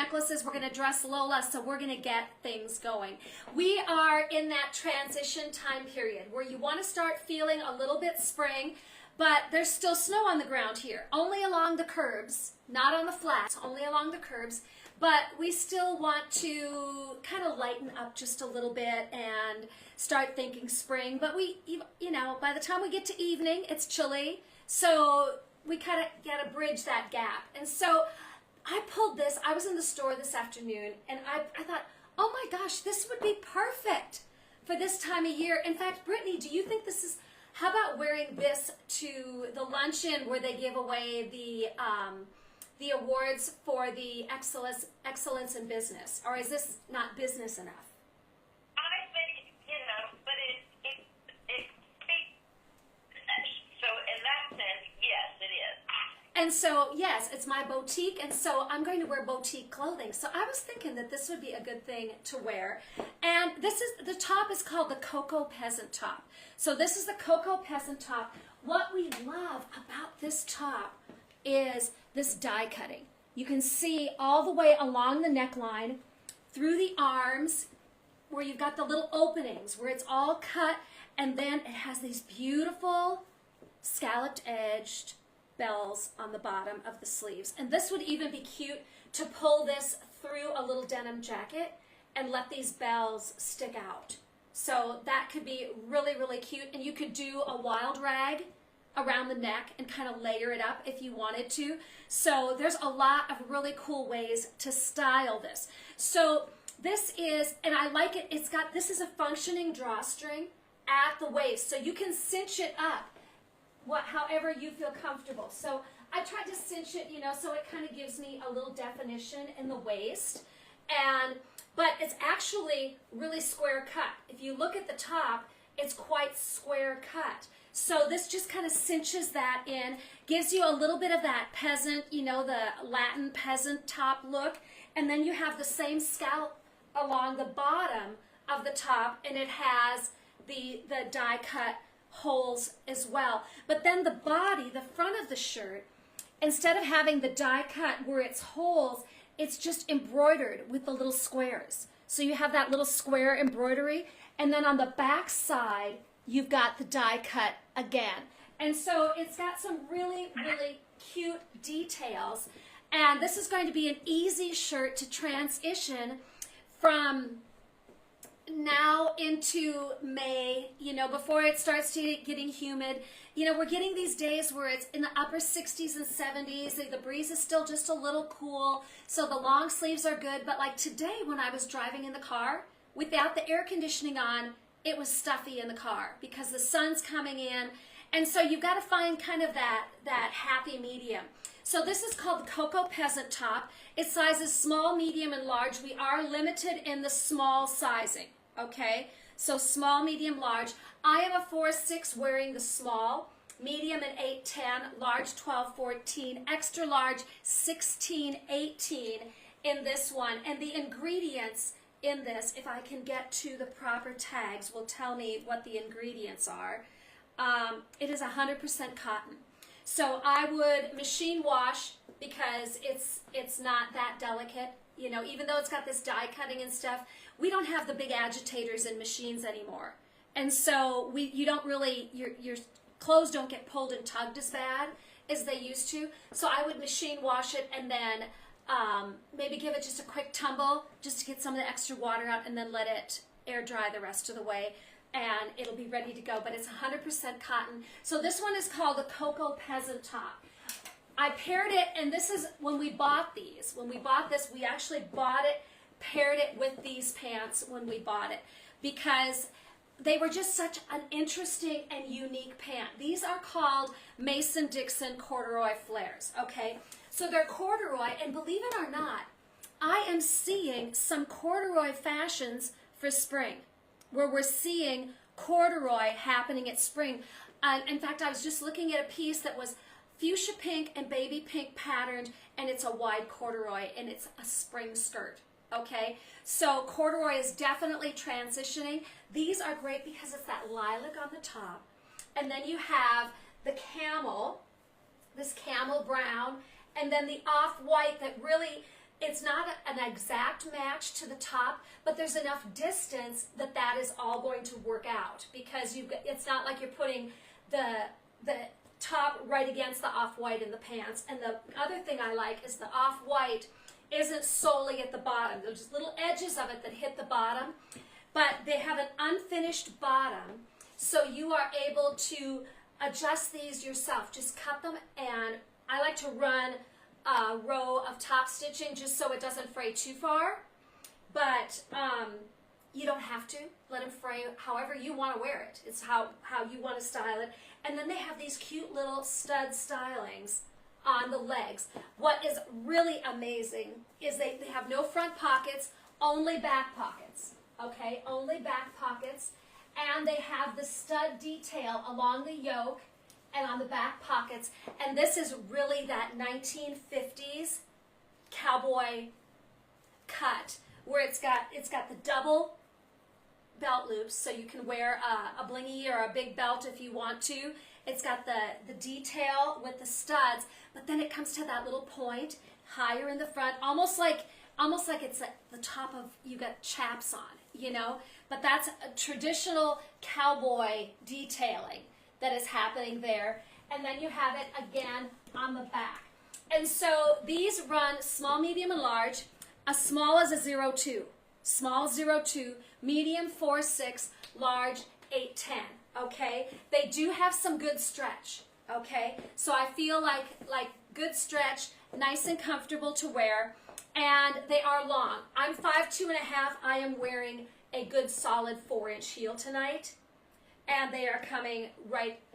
necklaces. We're going to dress Lola, so we're going to get things going. We are in that transition time period where you want to start feeling a little bit spring, but there's still snow on the ground here, only along the curbs, not on the flats, only along the curbs. But we still want to kind of lighten up just a little bit and start thinking spring. But we, you know, by the time we get to evening, it's chilly. So we kind of got to bridge that gap. And so I pulled this. I was in the store this afternoon, and I thought, oh my gosh, this would be perfect for this time of year. In fact, Brittany, do you think this is, how about wearing this to the luncheon where they give away the awards for the excellence in business? Or is this not business enough? I think, you know, but it speaks, so in that sense, yes, it is. And so, yes, it's my boutique, and so I'm going to wear boutique clothing. So I was thinking that this would be a good thing to wear. And this is, the top is called the Cocoa Peasant Top. So this is the Cocoa Peasant Top. What we love about this top is this die cutting. You can see all the way along the neckline, through the arms, where you've got the little openings, where it's all cut, and then it has these beautiful scalloped edged bells on the bottom of the sleeves. And this would even be cute to pull this through a little denim jacket and let these bells stick out. So that could be really, really cute. And you could do a wild rag around the neck and kind of layer it up if you wanted to. So there's a lot of really cool ways to style this. So this is, and I like it, it's got, this is a functioning drawstring at the waist. So you can cinch it up however you feel comfortable. So I tried to cinch it, you know, so it kind of gives me a little definition in the waist. But it's actually really square cut. If you look at the top, it's quite square cut. So this just kind of cinches that in, gives you a little bit of that peasant, you know, the Latin peasant top look. And then you have the same scallop along the bottom of the top, and it has the die cut holes as well. But then the body, the front of the shirt, instead of having the die cut where it's holes, it's just embroidered with the little squares. So you have that little square embroidery, and then on the back side, you've got the die cut again. And so it's got some really, really cute details. And this is going to be an easy shirt to transition from now into May, you know, before it starts to getting humid. You know, we're getting these days where it's in the upper 60s and 70s. The breeze is still just a little cool, so the long sleeves are good. But like today when I was driving in the car without the air conditioning on, it was stuffy in the car because the sun's coming in. And so you've got to find kind of that happy medium. So this is called the Cocoa Peasant Top. It sizes small, medium, and large. We are limited in the small sizing, okay? So small, medium, large. I am a 4'6", wearing the small, medium an 8'10", large 12, 14, extra large 16, 18 in this one. And the ingredients in this, if I can get to the proper tags, will tell me what the ingredients are. It is 100% cotton. So I would machine wash because it's not that delicate. You know, even though it's got this die cutting and stuff, we don't have the big agitators in machines anymore. And so you don't really, your clothes don't get pulled and tugged as bad as they used to. So I would machine wash it and then maybe give it just a quick tumble just to get some of the extra water out, and then let it air dry the rest of the way, and it'll be ready to go. But it's 100% cotton. So this one is called the Cocoa Peasant Top. I paired it, and this is when we bought these. When we bought this, we actually bought it, paired it with these pants when we bought it, because they were just such an interesting and unique pant. These are called Mason-Dixon corduroy flares, okay? So they're corduroy, and believe it or not, I am seeing some corduroy fashions for spring, where we're seeing corduroy happening at spring. In fact, I was just looking at a piece that was fuchsia pink and baby pink patterned, and it's a wide corduroy, and it's a spring skirt, okay? So corduroy is definitely transitioning. These are great because it's that lilac on the top, and then you have the camel, this camel brown, and then the off-white that really, it's not an exact match to the top, but there's enough distance that that is all going to work out, because it's not like you're putting the top right against the off-white in the pants. And the other thing I like is the off-white isn't solely at the bottom. There's little edges of it that hit the bottom, but they have an unfinished bottom, so you are able to adjust these yourself. Just cut them, and I like to run a row of top stitching just so it doesn't fray too far, but you don't have to. Let them fray however you want to wear it. It's how you want to style it. And then they have these cute little stud stylings on the legs. What is really amazing is they have no front pockets, only back pockets. Okay, only back pockets. And they have the stud detail along the yoke and on the back pockets. And this is really that 1950s cowboy cut, where it's got the double belt loops, so you can wear a blingy or a big belt if you want to. It's got the detail with the studs, but then it comes to that little point higher in the front, almost like it's at the top of, you got chaps on, you know. But that's a traditional cowboy detailing that is happening there. And then you have it again on the back. And so these run small, medium, and large. A small is a 02. Small 02, medium 4-6, large 8-10. Okay? They do have some good stretch. Okay? So I feel like good stretch, nice and comfortable to wear. And they are long. I'm 5'2.5". I am wearing a good solid 4-inch heel tonight. And they are coming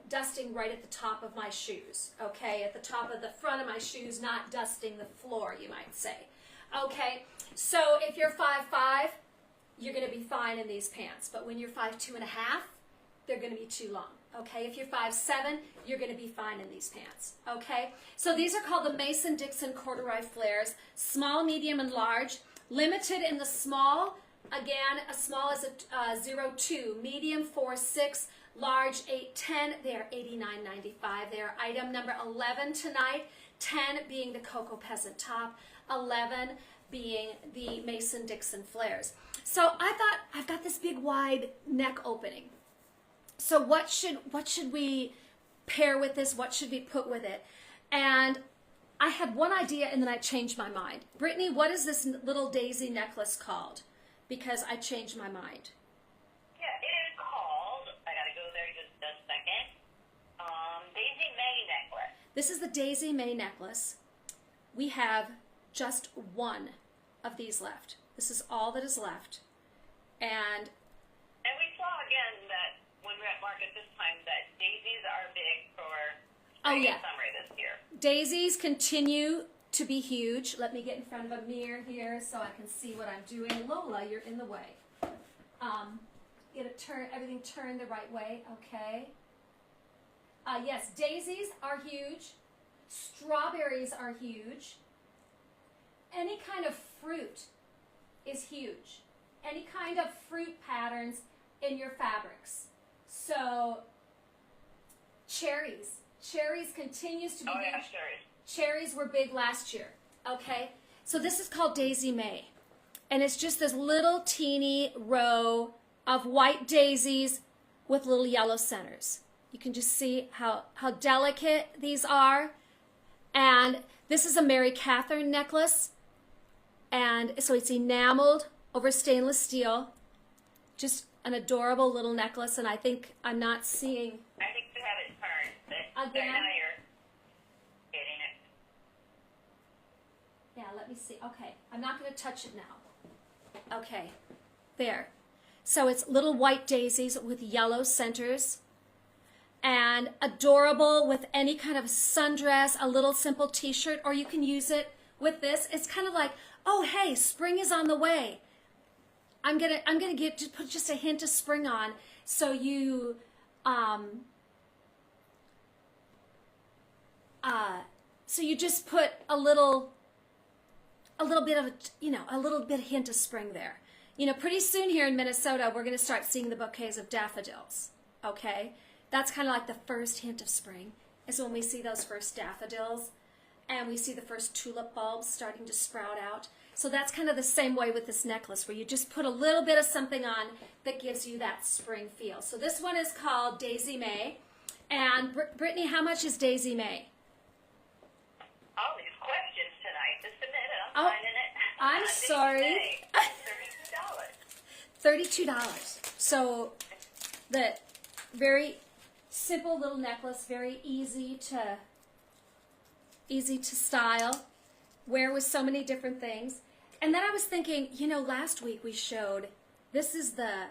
dusting right at the top of my shoes. Okay? At the top of the front of my shoes, not dusting the floor, you might say. Okay? So if you're 5'5", you're going to be fine in these pants. But when you're 5'2.5", they're going to be too long. Okay, if you're 5'7", you're going to be fine in these pants. Okay, so these are called the Mason-Dixon corduroy flares, small, medium, and large. Limited in the small. Again, a small is a 02, medium 4-6, large 8-10. They are $89.95. They are item number 11 tonight. 10 being the Cocoa Peasant top, 11 being the Mason-Dixon flares. So I thought, I've got this big wide neck opening. So what should we pair with this? What should we put with it? And I had one idea and then I changed my mind. Brittany, what is this little daisy necklace called? Because I changed my mind. Yeah, it is called, I gotta go there just a second, Daisy May necklace. This is the Daisy May necklace. We have just one of these left. This is all that is left. And we saw again that when we're at market this time that daisies are big for summer this year. Daisies continue to be huge. Let me get in front of a mirror here so I can see what I'm doing. Lola, you're in the way. Everything turned the right way. Okay. Yes, daisies are huge. Strawberries are huge. Any kind of fruit is huge. Any kind of fruit patterns in your fabrics. So, cherries. Cherries continues to be huge. Yeah, cherries. Cherries were big last year. Okay? So this is called Daisy May. And it's just this little teeny row of white daisies with little yellow centers. You can just see how delicate these are. And this is a Mary Catherine necklace. And so it's enameled over stainless steel. Just an adorable little necklace. And I think I'm not seeing... I think you have it turned. But Again? now you're getting it. Yeah, let me see. Okay, I'm not going to touch it now. Okay, there. So it's little white daisies with yellow centers. And adorable with any kind of sundress, a little simple t-shirt, or you can use it with this. It's kind of like, oh hey, spring is on the way. I'm gonna put just a hint of spring on, so you just put a little bit of a little bit hint of spring there. Pretty soon here in Minnesota, we're gonna start seeing the bouquets of daffodils. Okay, that's kind of like the first hint of spring, is when we see those first daffodils. and we see the first tulip bulbs starting to sprout out. So that's kind of the same way with this necklace, where you just put a little bit of something on that gives you that spring feel. So this one is called Daisy May. And Brittany, how much is Daisy May? All these questions tonight. Just a minute, I'm finding it. I'm sorry. $32. $32. So the very simple little necklace, very easy to style, wear with so many different things. And then I was thinking, you know, last week we showed, this is the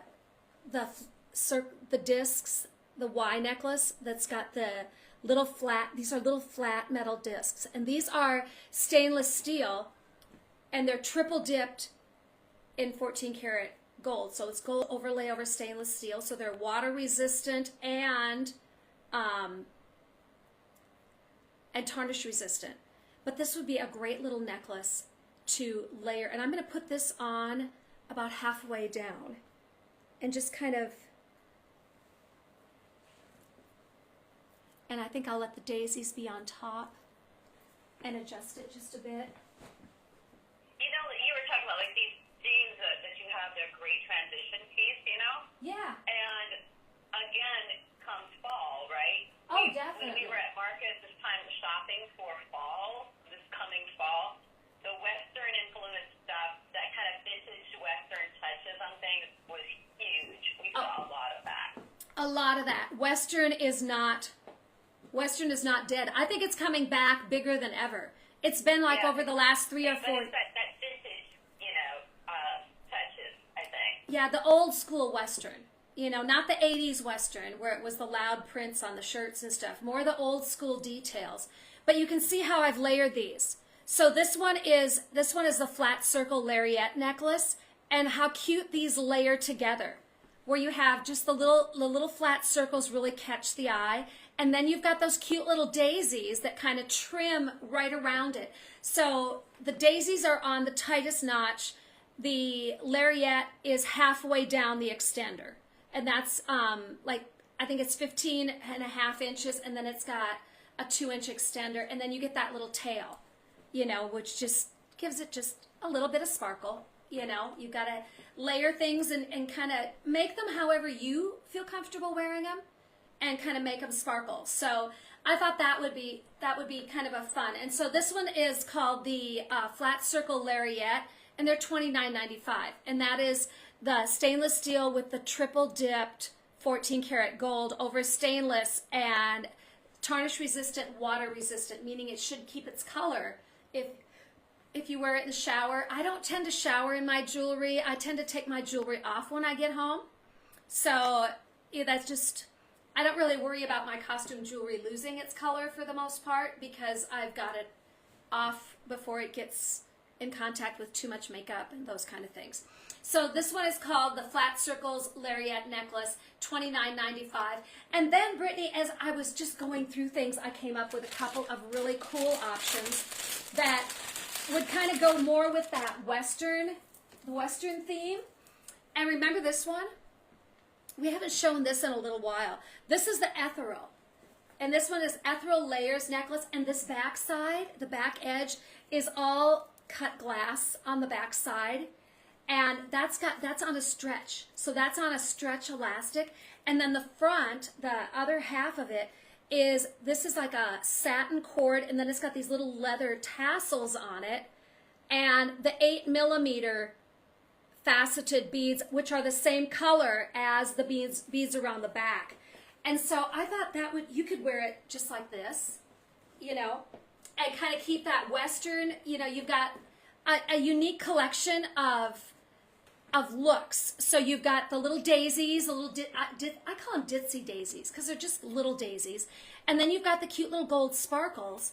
discs, the Y necklace that's got the little flat, these are little flat metal discs, and these are stainless steel, and they're triple dipped in 14 karat gold. So it's gold overlay over stainless steel, so they're water resistant and tarnish resistant. But this would be a great little necklace to layer, and I'm going to put this on about halfway down and just kind of, and I think I'll let the daisies be on top and adjust it just a bit. You know, you were talking about like these jeans that you have, they're a great transition piece, you know? Yeah. And again, comes fall, right? Oh, When definitely. we were at market this time shopping for fall, this coming fall, the Western influenced stuff, that kind of vintage Western touches on things was huge. We saw a lot of that. A lot of that. Western is not dead. I think it's coming back bigger than ever. It's been like over the last 3 or 4. But it's that vintage, you know, touches, I think. Yeah, the old school Western. You know, not the 80s Western where it was the loud prints on the shirts and stuff. More the old school details. But you can see how I've layered these. So this one is the flat circle lariat necklace, and how cute these layer together, where you have just the little flat circles really catch the eye, and then you've got those cute little daisies that kind of trim right around it. So the daisies are on the tightest notch. The lariat is halfway down the extender, and that's like, I think it's 15 and a half inches, and then it's got a 2-inch extender, and then you get that little tail, you know, which just gives it just a little bit of sparkle. You know, you've got to layer things and kind of make them however you feel comfortable wearing them, and kind of make them sparkle. So I thought that would be kind of a fun. And so this one is called the Flat Circle Lariat, and they're $29.95. And that is the stainless steel with the triple dipped 14 karat gold over stainless, and tarnish resistant, water resistant, meaning it should keep its color if you wear it in the shower. I don't tend to shower in my jewelry. I tend to take my jewelry off when I get home. So yeah, that's just, I don't really worry about my costume jewelry losing its color for the most part, because I've got it off before it gets in contact with too much makeup and those kind of things. So this one is called the Flat Circles Lariat Necklace, $29.95. And then, Brittany, as I was just going through things, I came up with a couple of really cool options that would kind of go more with that Western theme. And remember this one? We haven't shown this in a little while. This is the Ethereal. And this one is Ethereal Layers Necklace, and this back side, the back edge, is all cut glass on the back side. And that's on a stretch. So that's on a stretch elastic. And then the front, the other half of it, this is like a satin cord, and then it's got these little leather tassels on it, and the 8mm faceted beads, which are the same color as the beads around the back. And so I thought you could wear it just like this, you know, and kind of keep that Western, you know, you've got a unique collection of looks. So you've got the little daisies, I call them ditzy daisies because they're just little daisies. And then you've got the cute little gold sparkles.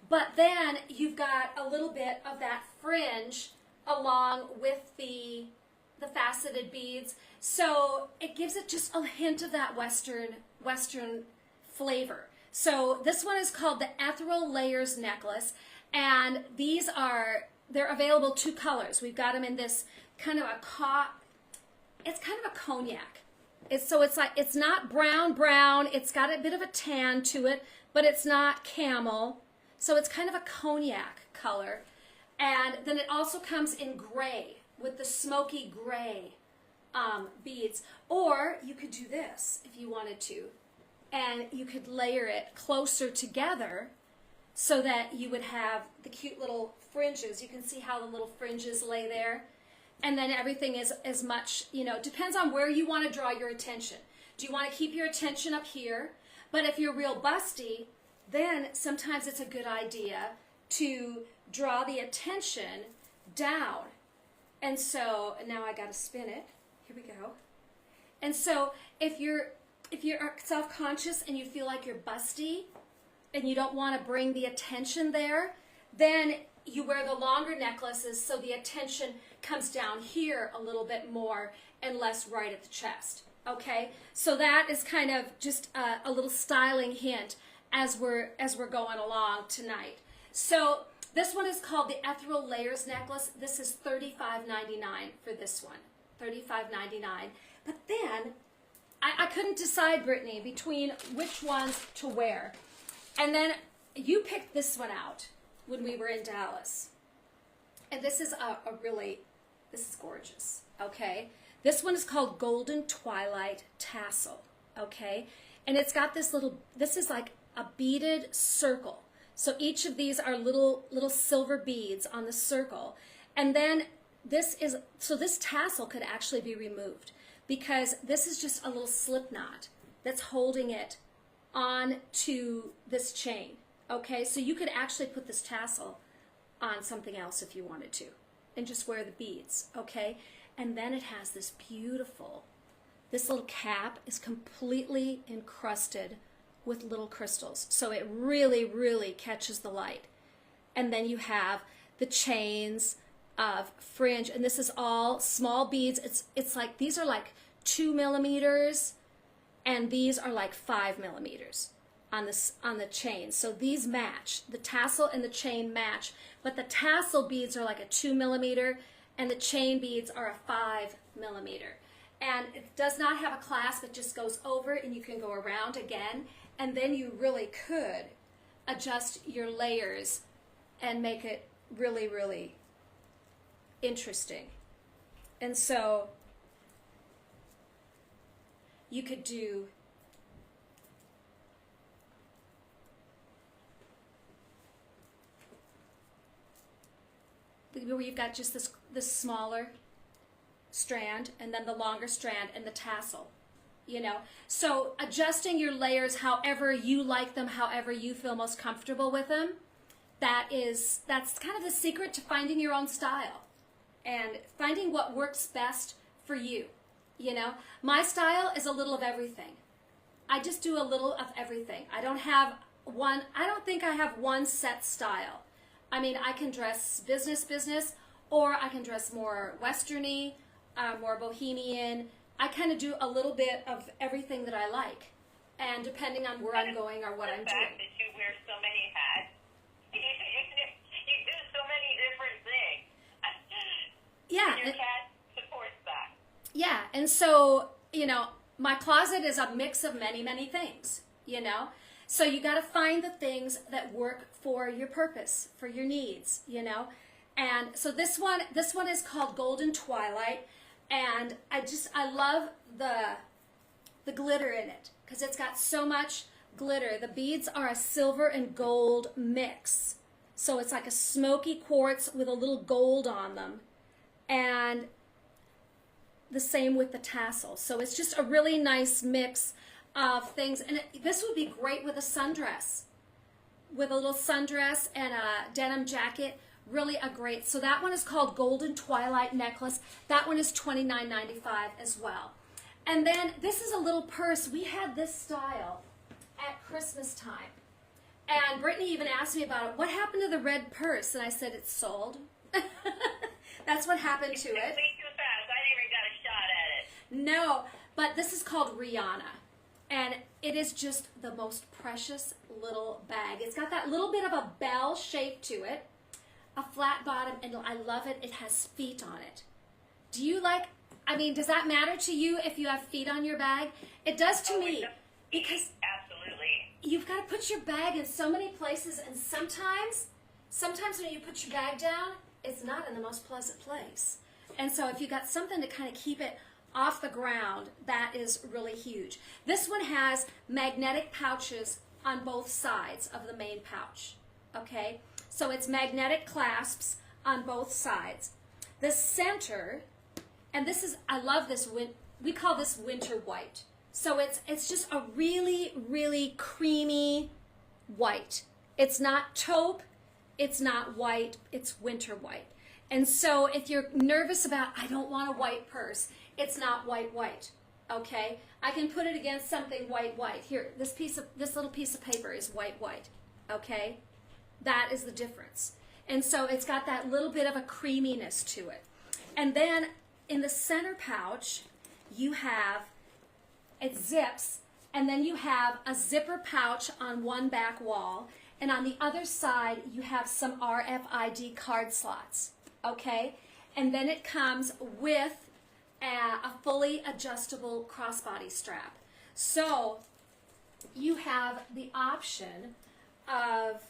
But then you've got a little bit of that fringe along with the faceted beads. So it gives it just a hint of that Western flavor. So this one is called the Ethereal Layers Necklace. And they're available 2 colors. We've got them in this kind of it's kind of a cognac. It's not brown. It's got a bit of a tan to it, but it's not camel. So it's kind of a cognac color. And then it also comes in gray with the smoky gray beads. Or you could do this if you wanted to. And you could layer it closer together so that you would have the cute little fringes. You can see how the little fringes lay there. And then everything is as much, depends on where you want to draw your attention. Do you want to keep your attention up here? But if you're real busty, then sometimes it's a good idea to draw the attention down. And so now I got to spin it. Here we go. And so if you're self-conscious and you feel like you're busty and you don't want to bring the attention there, then you wear the longer necklaces so the attention comes down here a little bit more and less right at the chest. Okay, so that is kind of just a little styling hint as we're going along tonight. So this one is called the Ethereal Layers Necklace. This is $35.99 for this one, $35.99. But then I couldn't decide, Brittany, between which ones to wear. And then you picked this one out when we were in Dallas. And this is this is gorgeous, okay? This one is called Golden Twilight Tassel, okay? And it's got this is like a beaded circle. So each of these are little silver beads on the circle. And then this tassel could actually be removed because this is just a little slip knot that's holding it on to this chain, okay? So you could actually put this tassel on something else if you wanted to and just wear the beads, okay? And then it has this little cap is completely encrusted with little crystals. So it really, really catches the light. And then you have the chains of fringe, and this is all small beads. It's like, these are like 2 millimeters, and these are like 5 millimeters on the chain. So these match. The tassel and the chain match, but the tassel beads are like a 2 millimeter, and the chain beads are a 5 millimeter. And it does not have a clasp, it just goes over and you can go around again, and then you really could adjust your layers and make it really, really interesting. And so you could do where you've got just this smaller strand and then the longer strand and the tassel, So adjusting your layers however you like them, however you feel most comfortable with them, that's kind of the secret to finding your own style and finding what works best for you. My style is a little of everything. I just do a little of everything. I don't think I have one set style. I mean, I can dress business, or I can dress more westerny, more bohemian. I kind of do a little bit of everything that I like, and depending on where I'm going or what I'm doing. The fact that you wear so many hats, you do so many different things. Yeah. And your cat supports that. Yeah, and so, my closet is a mix of many, many things, So you got to find the things that work for your purpose, for your needs, And so this one is called Golden Twilight, and I love the glitter in it because it's got so much glitter. The beads are a silver and gold mix. So it's like a smoky quartz with a little gold on them. And the same with the tassel. So it's just a really nice mix of things. And this would be great with a sundress. With a little sundress and a denim jacket. Really a great. So that one is called Golden Twilight Necklace. That one is $29.95 as well. And then this is a little purse. We had this style at Christmas time. And Brittany even asked me about it. What happened to the red purse? And I said it's sold. That's what happened to it. Way too fast. I didn't even got a shot at it. No, but this is called Rihanna. And it is just the most precious little bag. It's got that little bit of a bell shape to it. A flat bottom, and I love it. It has feet on it. Does that matter to you if you have feet on your bag? It does to me. Because absolutely. you've got to put your bag in so many places, and sometimes when you put your bag down, it's not in the most pleasant place. And so if you got something to kind of keep it off the ground, that is really huge. This one has magnetic pouches on both sides of the main pouch. Okay, so it's magnetic clasps on both sides. The center, and this is, I love this, we call this winter white. So it's just a really, really creamy white. It's not taupe, it's not white, it's winter white. And so if you're nervous about, I don't want a white purse, it's not white, okay? I can put it against something white. Here, this little piece of paper is white, okay? That is the difference. And so it's got that little bit of a creaminess to it. And then in the center pouch, you have, it zips, and then you have a zipper pouch on one back wall, and on the other side, you have some RFID card slots, okay? And then it comes with a fully adjustable crossbody strap. So you have the option of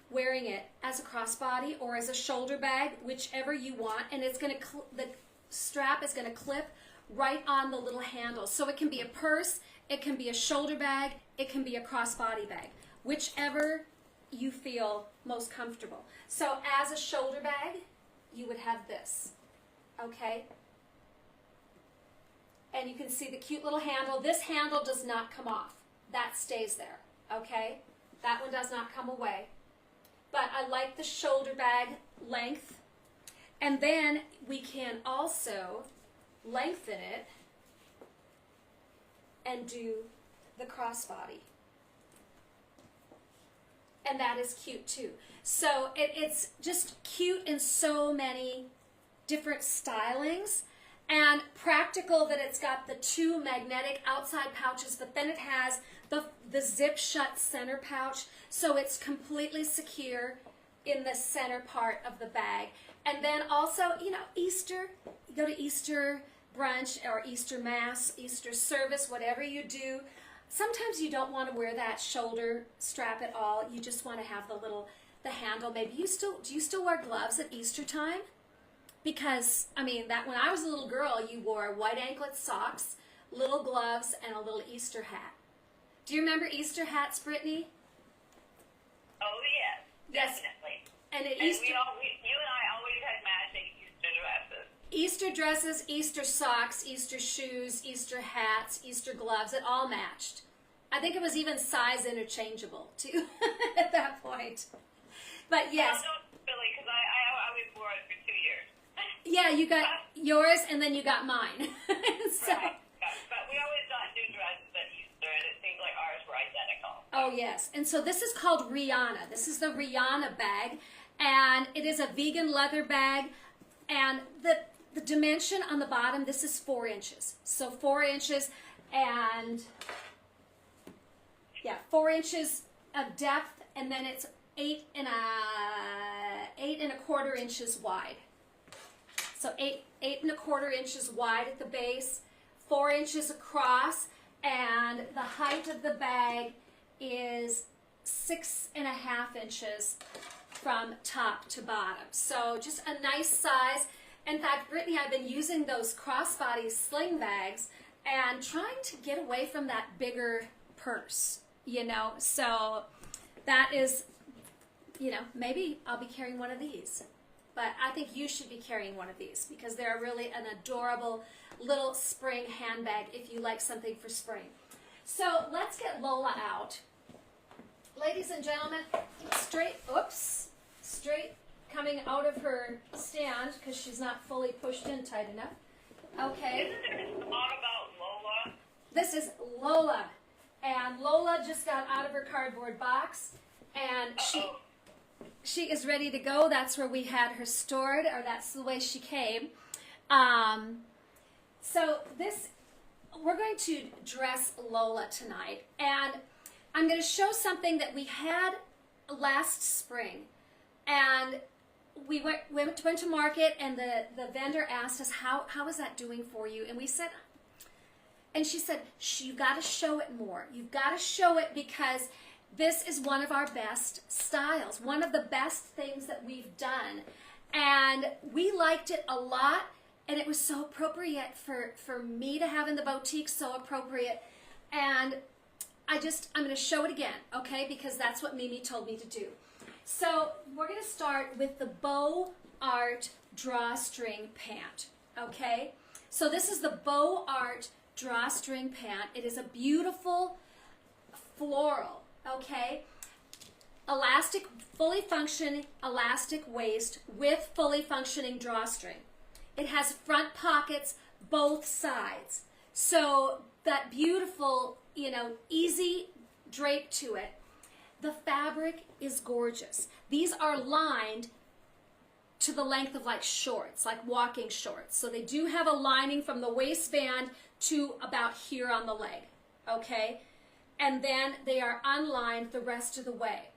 wearing it as a crossbody or as a shoulder bag, whichever you want, and it's going to the strap is going to clip right on the little handle. So it can be a purse, it can be a shoulder bag, it can be a crossbody bag, whichever you feel most comfortable. So as a shoulder bag, you would have this, okay? And you can see the cute little handle. This handle does not come off. That stays there, okay? That one does not come away. But I like the shoulder bag length. And then we can also lengthen it and do the crossbody. And that is cute too. So it's just cute in so many different stylings, and practical that it's got the two magnetic outside pouches, but then it has the zip shut center pouch, so it's completely secure in the center part of the bag. And then also, you know, Easter, you go to Easter brunch or Easter mass, Easter service, whatever you do, sometimes you don't want to wear that shoulder strap at all. You just want to have the handle. Maybe do you still wear gloves at Easter time? Because, I mean, that when I was a little girl, you wore white anklet socks, little gloves, and a little Easter hat. Do you remember Easter hats, Brittany? Oh, yes. Definitely. And at and Easter, you and I always had matching Easter dresses. Easter dresses, Easter socks, Easter shoes, Easter hats, Easter gloves, it all matched. I think it was even size interchangeable, too, at that point. But yes. No, don't silly, because I always wore it for 2 years. Yeah, you got yours, and then you got mine. So, right. But we always got new dresses at Easter, and it seemed like ours were identical. oh, yes. And so this is called Rihanna. This is the Rihanna bag, and it is a vegan leather bag, and the dimension on the bottom, this is 4 inches. So 4 inches, and yeah, 4 inches of depth, and then it's 8 and a quarter inches wide. So 8 and a quarter inches wide at the base, 4 inches across, and the height of the bag is 6.5 inches from top to bottom. So just a nice size. In fact, Brittany, I've been using those crossbody sling bags and trying to get away from that bigger purse, you know. So that is, you know, maybe I'll be carrying one of these. But I think you should be carrying one of these because they're really an adorable little spring handbag if you like something for spring. So let's get Lola out. Ladies and gentlemen, straight coming out of her stand because she's not fully pushed in tight enough. Okay. Isn't there a song about Lola? This is Lola. And Lola just got out of her cardboard box, and she is ready to go. That's where we had her stored, or that's the way she came. So we're going to dress Lola tonight, and I'm going to show something that we had last spring. And we went to market, and the vendor asked us, how is that doing for you? And we said, And she said, you got to show it more. You've got to show it because this is one of our best styles, one of the best things that we've done. And we liked it a lot, and it was so appropriate for me to have in the boutique, so appropriate. And I'm going to show it again, okay, because that's what Mimi told me to do. So we're going to start with the Bow Art Drawstring Pant, okay? So this is the Bow Art Drawstring Pant. It is a beautiful floral, okay? Elastic, fully functioning elastic waist with fully functioning drawstring. It has front pockets both sides. So that beautiful, easy drape to it. The fabric is gorgeous. These are lined to the length of like shorts, like walking shorts. So they do have a lining from the waistband to about here on the leg, okay? And then they are unlined the rest of the way.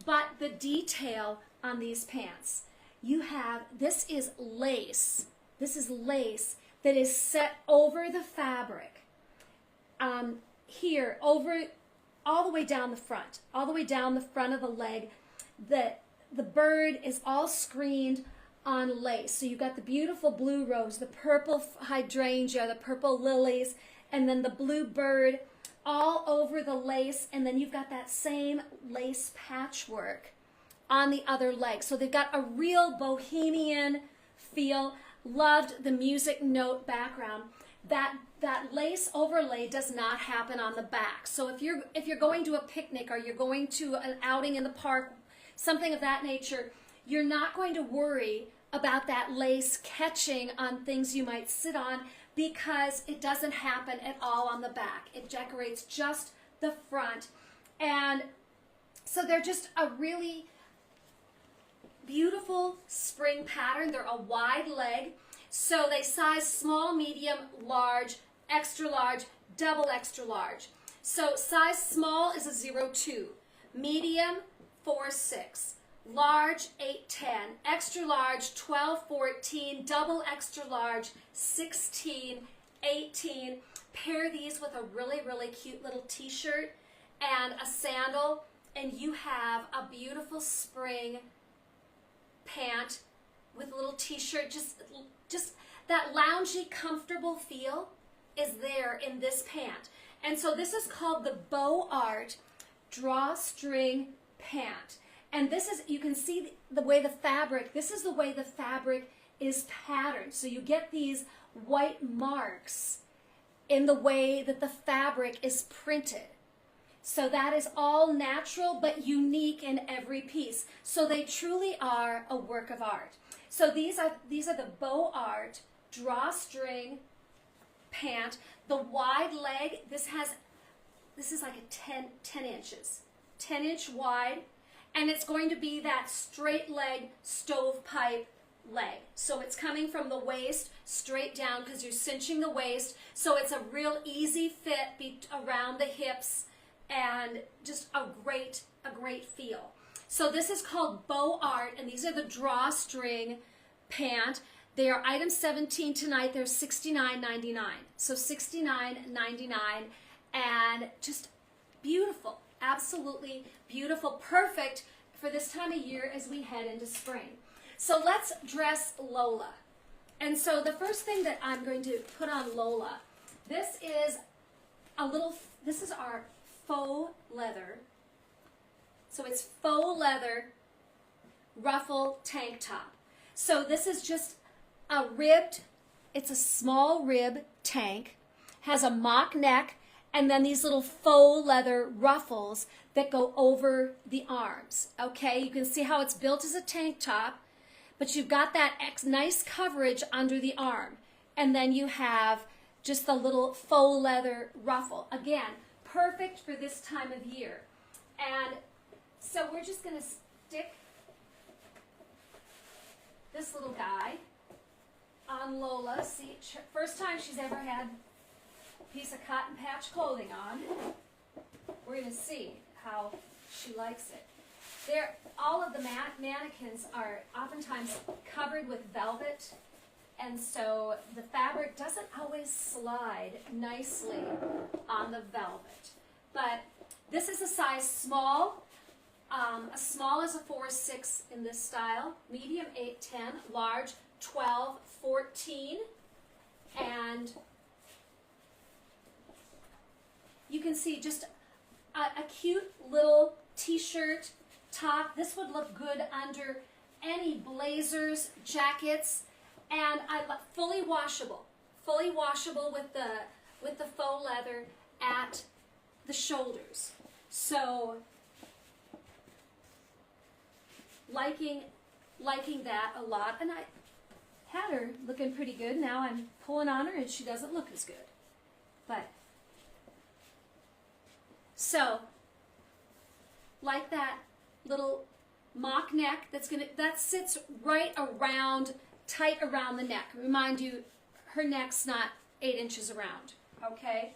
But the detail on these pants, this is lace that is set over the fabric, here, over, all the way down the front of the leg. The bird is all screened on lace. So you've got the beautiful blue rose, the purple hydrangea, the purple lilies, and then the blue bird all over the lace, and then you've got that same lace patchwork on the other leg. So they've got a real bohemian feel. Loved the music note background. That lace overlay does not happen on the back. So if you're going to a picnic or you're going to an outing in the park, something of that nature, you're not going to worry about that lace catching on things you might sit on, because it doesn't happen at all on the back. It decorates just the front. And so they're just a really beautiful spring pattern. They're a wide leg. So they size small, medium, large, extra large, double extra large. So size small is a 0-2, medium 4-6, large 8-10, extra large 12-14, double extra large 16-18. Pair these with a really, really cute little t-shirt and a sandal, and you have a beautiful spring pant with a little t-shirt. Just that loungy, comfortable feel is there in this pant. And so this is called the Bow Art Drawstring Pant. And this is, you can see the way the fabric, this is the way the fabric is patterned. So you get these white marks in the way that the fabric is printed. So that is all natural but unique in every piece. So they truly are a work of art. So these are the Bow Art Drawstring Pant. The wide leg, this is like a 10 inches. 10-inch wide, and it's going to be that straight leg stovepipe leg. So it's coming from the waist straight down because you're cinching the waist. So it's a real easy fit around the hips, and just a great feel. So this is called Bow Art, and these are the drawstring pant. They are item 17 tonight. They're $69.99. So $69.99, and just beautiful. Absolutely beautiful, perfect for this time of year as we head into spring. So let's dress Lola. And so the first thing that I'm going to put on Lola, this is our faux leather. So it's faux leather ruffle tank top. So this is just it's a small rib tank, has a mock neck, and then these little faux leather ruffles that go over the arms. Okay, you can see how it's built as a tank top, but you've got that nice coverage under the arm. And then you have just the little faux leather ruffle. Again, perfect for this time of year. And so we're just going to stick this little guy on Lola. See, first time she's ever had piece of cotton patch clothing on. We're going to see how she likes it. All of the mannequins are oftentimes covered with velvet And so the fabric doesn't always slide nicely on the velvet. But this is a size small. A small is a 4-6 in this style, medium 8-10, large 12-14, and you can see just a cute little t-shirt top. This would look good under any blazers, jackets, and I love fully washable with the faux leather at the shoulders. So liking that a lot, and I had her looking pretty good. Now I'm pulling on her and she doesn't look as good. But so like that little mock neck that sits right around, tight around the neck. Remind you, her neck's not 8 inches around, okay?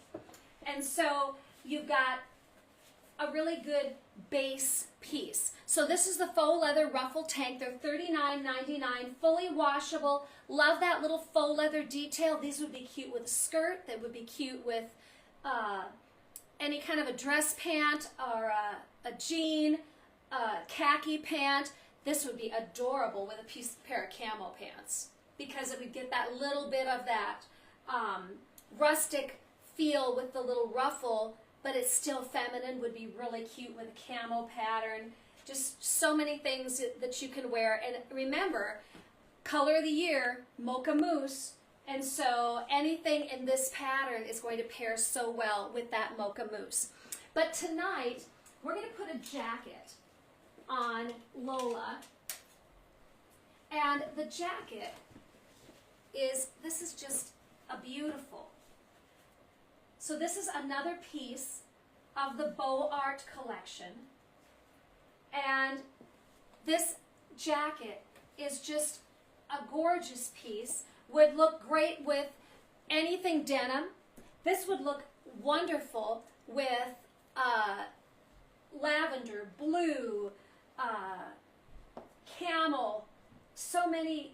And so you've got a really good base piece. So this is the faux leather ruffle tank. They're $39.99, fully washable. Love that little faux leather detail. These would be cute with a skirt. They would be cute with any kind of a dress pant or a jean, khaki pant. This would be adorable with a pair of camo pants because it would get that little bit of that rustic feel with the little ruffle, but it's still feminine. Would be really cute with a camo pattern. Just so many things that you can wear. And remember, color of the year, mocha mousse. And so anything in this pattern is going to pair so well with that mocha mousse. But tonight, we're going to put a jacket on Lola. And the jacket this is just a beautiful. So this is another piece of the Beau Art collection. And this jacket is just a gorgeous piece. Would look great with anything denim. This would look wonderful with lavender, blue, camel, so many,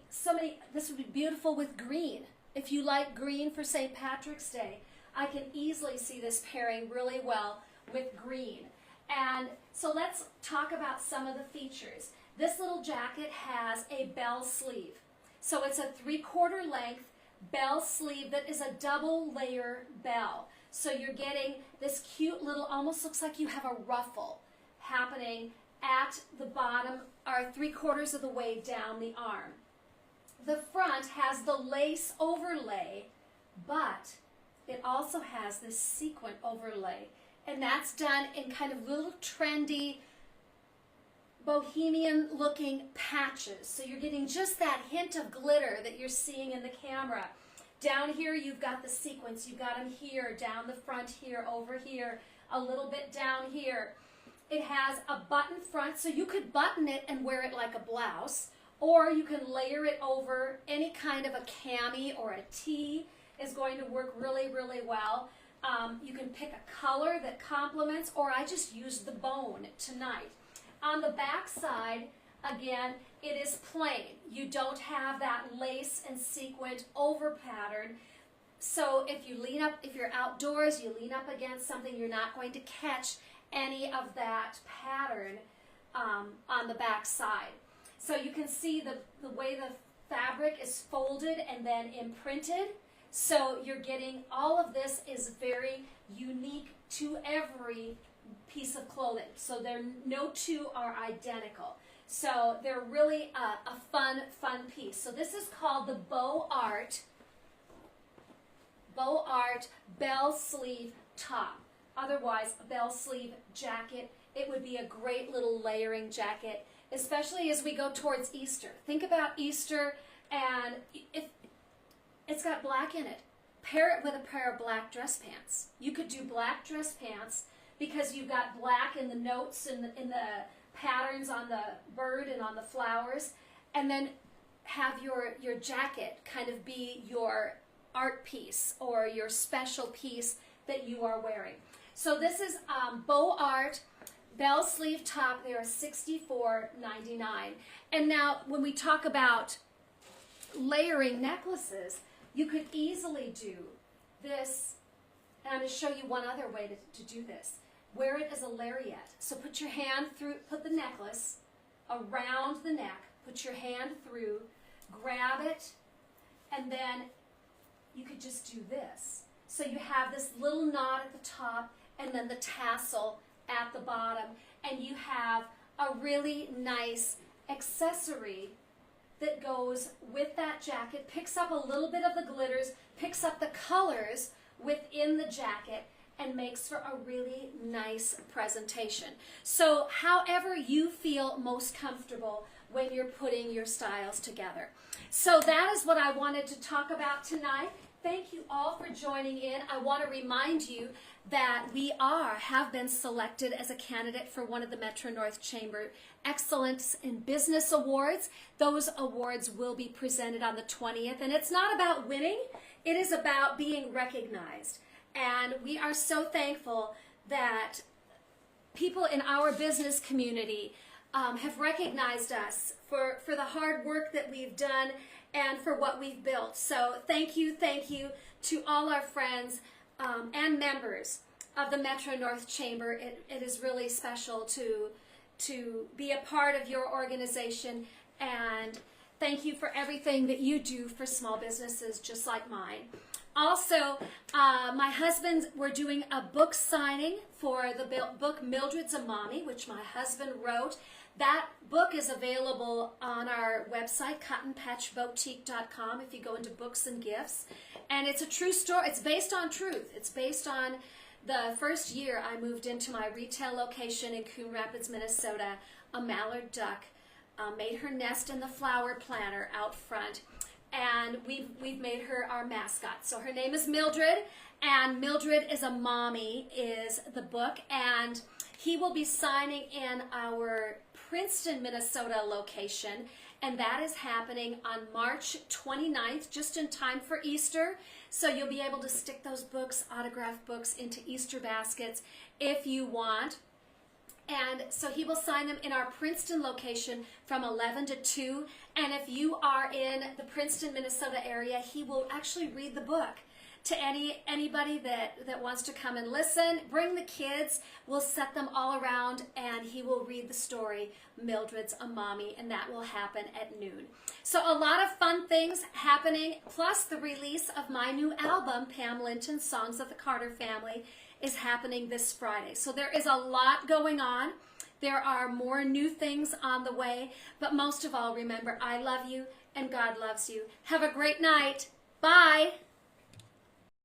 this would be beautiful with green. If you like green for St. Patrick's Day, I can easily see this pairing really well with green. And so let's talk about some of the features. This little jacket has a bell sleeve. So it's a 3/4 length bell sleeve that is a double layer bell. So you're getting this cute little, almost looks like you have a ruffle happening at the bottom or 3/4 of the way down the arm. The front has the lace overlay, but it also has this sequin overlay. And that's done in kind of little trendy, bohemian looking patches. So you're getting just that hint of glitter that you're seeing in the camera. Down here you've got the sequins. You've got them here, down the front here, over here, a little bit down here. It has a button front, so you could button it and wear it like a blouse, or you can layer it over any kind of a cami or a tee is going to work really, really well. You can pick a color that complements, or I just used the bone tonight. On the back side, again, it is plain. You don't have that lace and sequined over pattern. So if you lean up, if you're outdoors, you lean up against something, you're not going to catch any of that pattern on the back side. So you can see the way the fabric is folded and then imprinted. So you're getting, all of this is very unique to every piece of clothing. So no two are identical. So they're really a fun piece. So this is called the Beau Art bell sleeve top. Otherwise, a bell sleeve jacket. It would be a great little layering jacket, especially as we go towards Easter. Think about Easter, and if it's got black in it, pair it with a pair of black dress pants. You could do black dress pants because you've got black in the notes and in the patterns on the bird and on the flowers, and then have your jacket kind of be your art piece or your special piece that you are wearing. So this is Beau Art bell sleeve top. They are $64.99. And now when we talk about layering necklaces, you could easily do this. And I'm going to show you one other way to do this. Wear it as a lariat. So put your hand through, put the necklace around the neck, put your hand through, grab it, and then you could just do this. So you have this little knot at the top and then the tassel at the bottom, and you have a really nice accessory that goes with that jacket, picks up a little bit of the glitters, picks up the colors within the jacket, and makes for a really nice presentation. So however you feel most comfortable when you're putting your styles together. So that is what I wanted to talk about tonight. Thank you all for joining in. I want to remind you that we have been selected as a candidate for one of the Metro North Chamber Excellence in Business Awards. Those awards will be presented on the 20th, and it's not about winning, it is about being recognized. And we are so thankful that people in our business community have recognized us for the hard work that we've done and for what we've built. So thank you to all our friends and members of the Metro North Chamber. It is really special to be a part of your organization, and thank you for everything that you do for small businesses just like mine. Also, my husband, we're doing a book signing for the book Mildred's a Mommy, which my husband wrote. That book is available on our website, cottonpatchboutique.com, if you go into books and gifts. And it's a true story. It's based on truth. It's based on the first year I moved into my retail location in Coon Rapids, Minnesota. A mallard duck made her nest in the flower planter out front. And we've made her our mascot. So her name is Mildred, and Mildred is a Mommy is the book, and he will be signing in our Princeton, Minnesota location, and that is happening on March 29th, just in time for Easter. So you'll be able to stick those books, autographed books, into Easter baskets if you want. And so he will sign them in our Princeton location from 11 to 2. And if you are in the Princeton, Minnesota area, he will actually read the book to anybody that wants to come and listen. Bring the kids. We'll set them all around, and he will read the story, Mildred's a Mommy, and that will happen at noon. So a lot of fun things happening, plus the release of my new album, Pam Linton, Songs of the Carter Family, is happening this Friday. So there is a lot going on. There are more new things on the way. But most of all, remember, I love you and God loves you. Have a great night. Bye.